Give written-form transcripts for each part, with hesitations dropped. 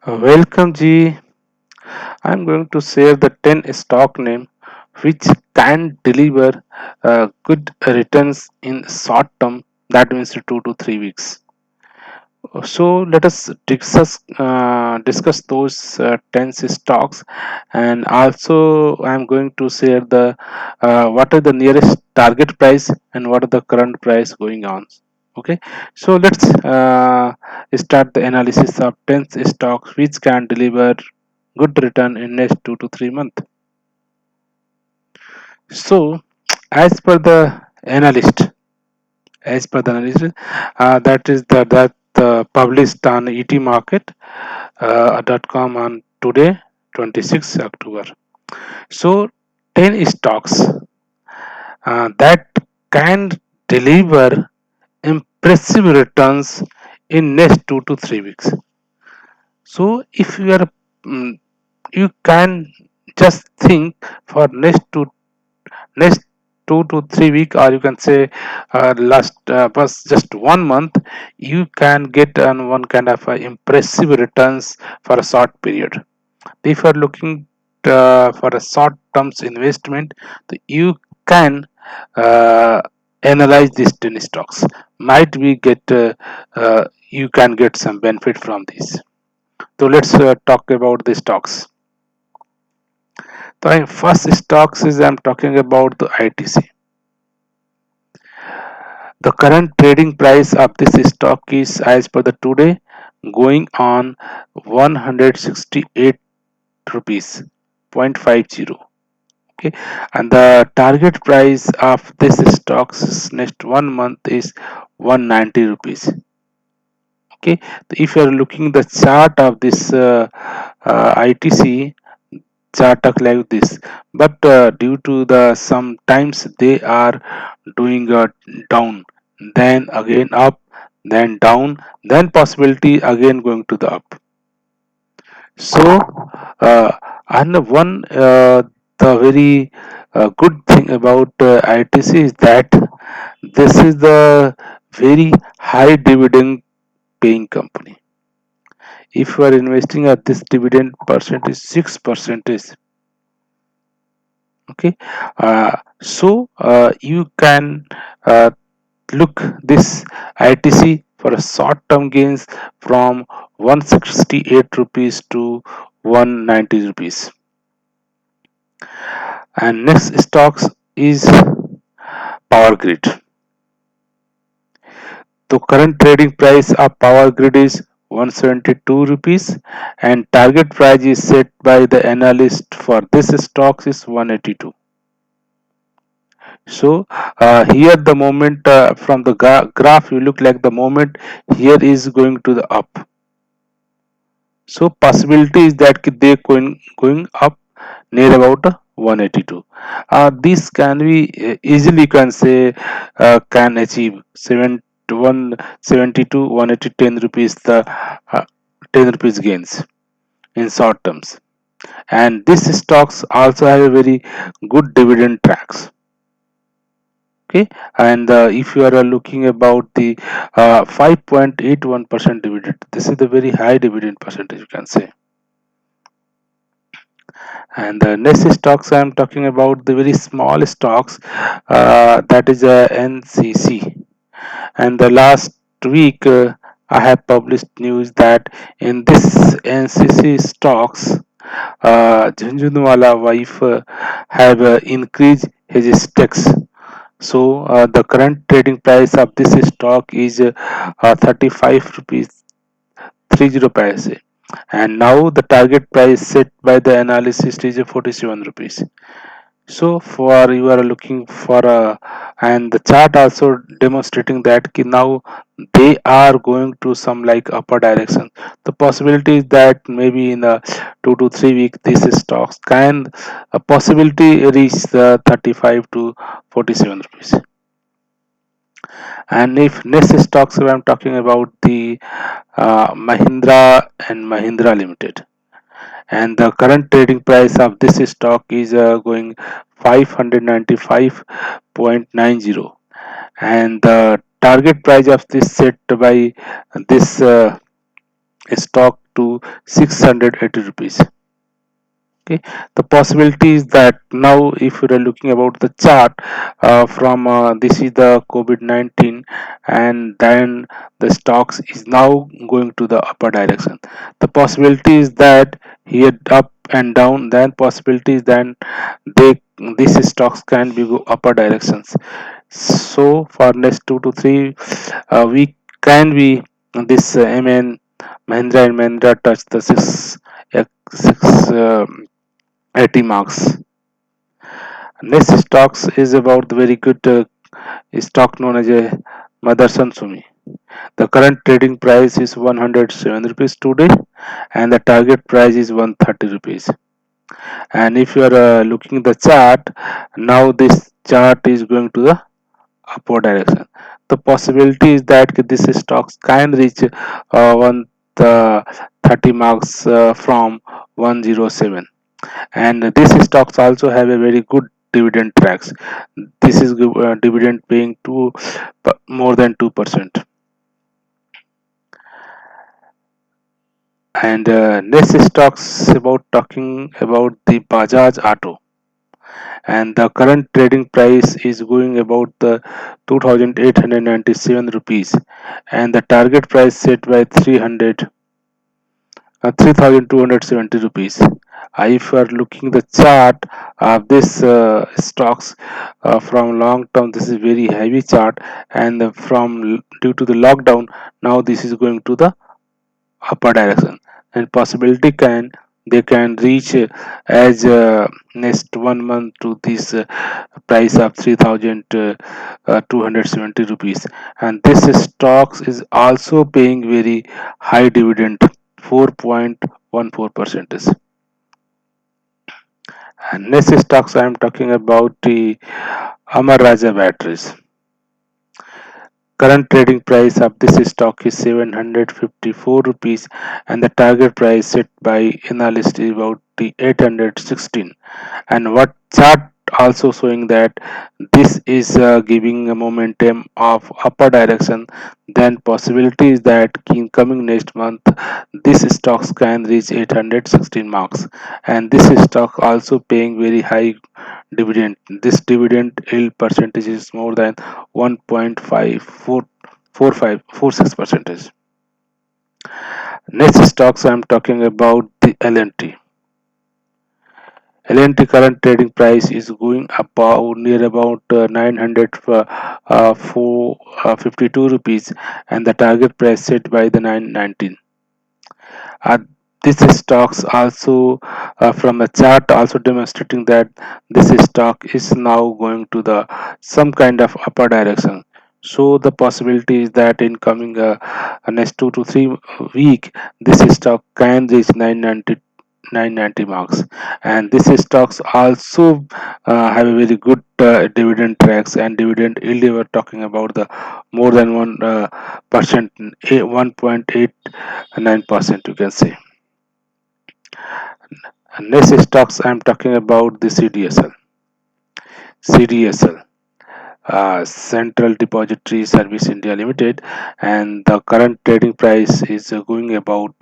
Welcome G. I'm going to share the 10 stock name which can deliver good returns in short term, that means 2 to 3 weeks. So let us discuss those 10 stocks, and also I'm going to share the what are the nearest target price and what are the current price going on. Okay, so let's start the analysis of 10 stocks which can deliver good return in next 2 to 3 months. So as per the analyst, that is the published on ET Market .com on today 26 October. So 10 stocks that can deliver impressive returns in next 2 to 3 weeks. So if you are you can just think for next 2 to 3 week, or you can say last first just 1 month, you can get on one kind of impressive returns for a short period. If you are looking for a short terms investment, you can uh, analyze these 10 stocks. Might we get you can get some benefit from this. So let's talk about the stocks. The first stocks is I'm talking about the ITC. The current trading price of this stock is, as per the today, going on 168 rupees 0.50. Okay, and the target price of this stocks next 1 month is 190 rupees. Okay, if you are looking the chart of this ITC chart like this, but due to the sometimes they are doing down, then again up, then down, then possibility again going to the up. So and one the very good thing about ITC is that this is the very high dividend paying company. If you are investing at this dividend percentage 6%, okay, you can uh, look this ITC for a short term gains from 168 rupees to 190 rupees. And next stocks is Power Grid. The current trading price of Power Grid is 172 rupees, and target price is set by the analyst for this stocks is 182. So here the moment from the graph you look like the moment here is going to the up. So possibility is that they going up near about 182. This can be easily can say can achieve 172 180 10 rupees the 10 rupees gains in short terms. And these stocks also have a very good dividend tracks. Okay, and if you are looking about the 5.81% dividend, this is the very high dividend percentage you can say. And the next stocks I'm talking about the very small stocks, that is NCC. And the last week I have published news that in this NCC stocks, Jhunjhunwala wife have increased his stakes. So the current trading price of this stock is 35 rupees 30 paise, and now the target price set by the analyst is 47 rupees. So for you are looking for a, and the chart also demonstrating that now they are going to some like upper direction. The possibility is that maybe in a 2 to 3 week these stocks can a possibility reach the 35 to 47 rupees. And if next stocks, I'm talking about the Mahindra and Mahindra Limited, and the current trading price of this stock is going 595.90, and the target price of this set by this stock to 680 rupees. Okay, the possibility is that now if you are looking about the chart from this is the COVID-19, and then the stocks is now going to the upper direction. The possibility is that here up and down, then possibility is then they these stocks can be go upper directions. So for next 2 to 3 week can be this Mahindra and Mahindra touch the 80 marks. Next stocks is about the very good stock known as a Motherson Sumi. The current trading price is 107 rupees today, and the target price is 130 rupees. And if you are looking the chart, now this chart is going to the upward direction. The possibility is that this stocks can reach 130 marks from 107, and these stocks also have a very good dividend tracks. This is dividend paying to more than 2%. And next stocks about talking about the Bajaj Auto, and the current trading price is going about the 2897 rupees, and the target price set by 3270 rupees. If you are looking the chart of this stocks from long term, this is very heavy chart, and due to the lockdown, now this is going to the upper direction, and possibility can they can reach as next 1 month to this price of 3270 rupees. And this stocks is also paying very high dividend, 4.14%. And next stocks I am talking about the Amar Raja batteries. Current trading price of this stock is 754 rupees, and the target price set by analyst is about the 816. And what chart also showing that this is giving a momentum of upper direction, then possibility is that in coming next month this stocks can reach 816 marks, and this stock also paying very high dividend. This dividend yield percentage is more than 1.544546 percentage. Next stocks I am talking about the LNT. LNT current trading price is going about near about 952 rupees, and the target price set by the 919. Uh, this stocks also from a chart also demonstrating that this stock is now going to the some kind of upper direction. So the possibility is that in coming next 2 to 3 week, this stock can reach 990 marks, and this stocks also have a very good dividend tracks and dividend yield. We were talking about the more than 1%, 1.89%, you can say. And next stocks I'm talking about the CDSL, Central Depository Service India Limited, and the current trading price is going about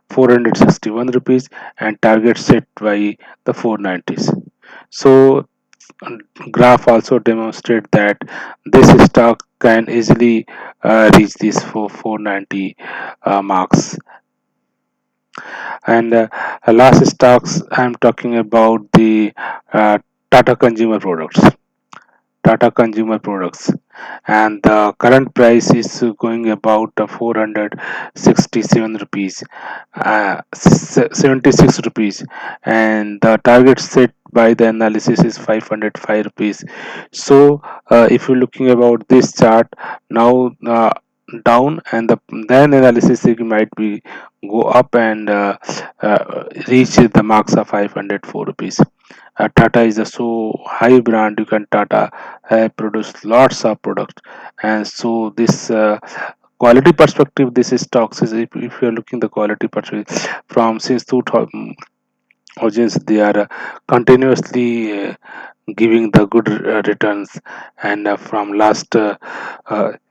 461 rupees, and target set by the 490s. So graph also demonstrate that this stock can easily reach these 490 marks. And last stocks I'm talking about the uh, Tata Consumer Products. Tata Consumer Products, and the current price is going about 467 rupees, 76 rupees, and the target set by the analysis is 505 rupees. So if you're looking about this chart now, down, and then analysis it might be go up and reach the marks of 504 rupees. Tata is a so high brand, you can Tata produce lots of product, and so this quality perspective, this is stocks is, if you are looking the quality perspective from since 2000 audience, they are continuously giving the good returns, and from last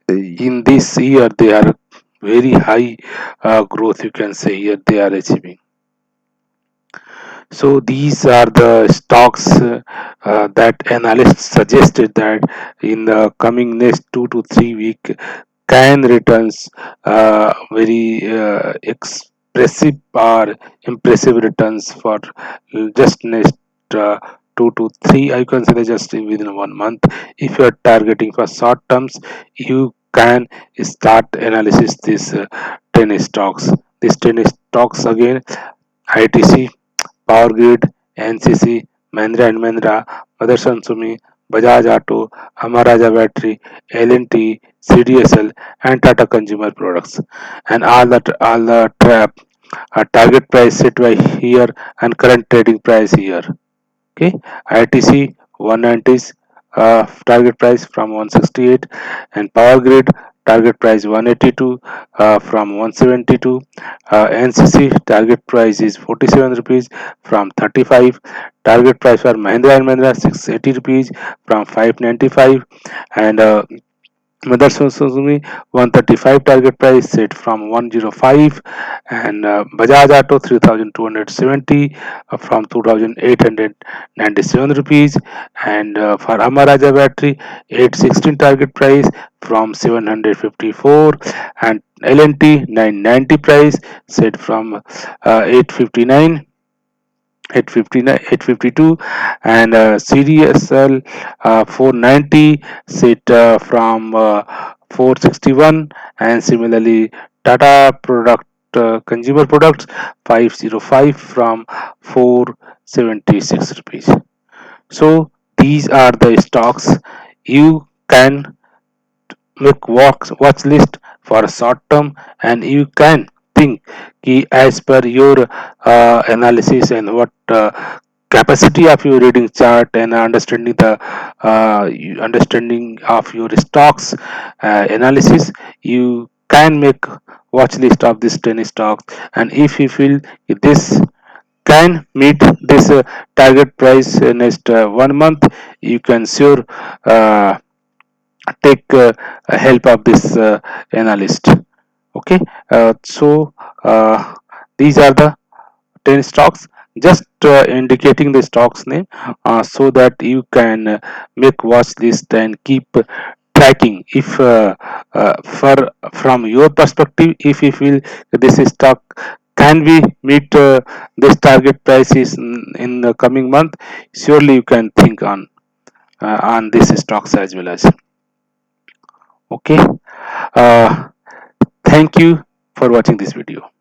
in this year they are very high growth, you can say here they are achieving. So these are the stocks that analysts suggested that in the coming next 2 to 3 week can returns very expressive or impressive returns for just next uh, 2 to 3. I consider just within 1 month. If you are targeting for short terms, you can start analysis this 10 stocks. These 10 stocks again: ITC, Power Grid, NCC, Mahindra and Mahindra, Motherson Sumi, Bajaj Auto, Amara Battery, L&T, CDSL, and Tata Consumer Products. And all the target price set by here and current trading price here. Okay, ITC 190s target price from 168, and Power Grid target price 182 from 172. NCC target price is 47 rupees from 35. Target price for Mahindra and Mahindra 680 rupees from 595, and Motherson Suzumi 135 target price set from 105, and Bajaj Auto 3270 from 2897 rupees, and for Amaraja battery 816 target price from 754, and LNT 990 price set from 859, 859, 852, and CDSL 490 set from 461, and similarly Tata product consumer products 505 from 476 rupees. So these are the stocks you can make watch list for a short term, and you can think as per your analysis and what capacity of your reading chart and understanding the understanding of your stocks analysis, you can make watch list of this 10 stocks. And if you feel this can meet this target price next 1 month, you can sure uh, take help of this analyst. Okay, so these are the 10 stocks, just indicating the stocks name so that you can make watch list and keep tracking. If for from your perspective, if you feel this stock can we meet this target prices in the coming month, surely you can think on these stocks as well as. Okay, uh, thank you for watching this video.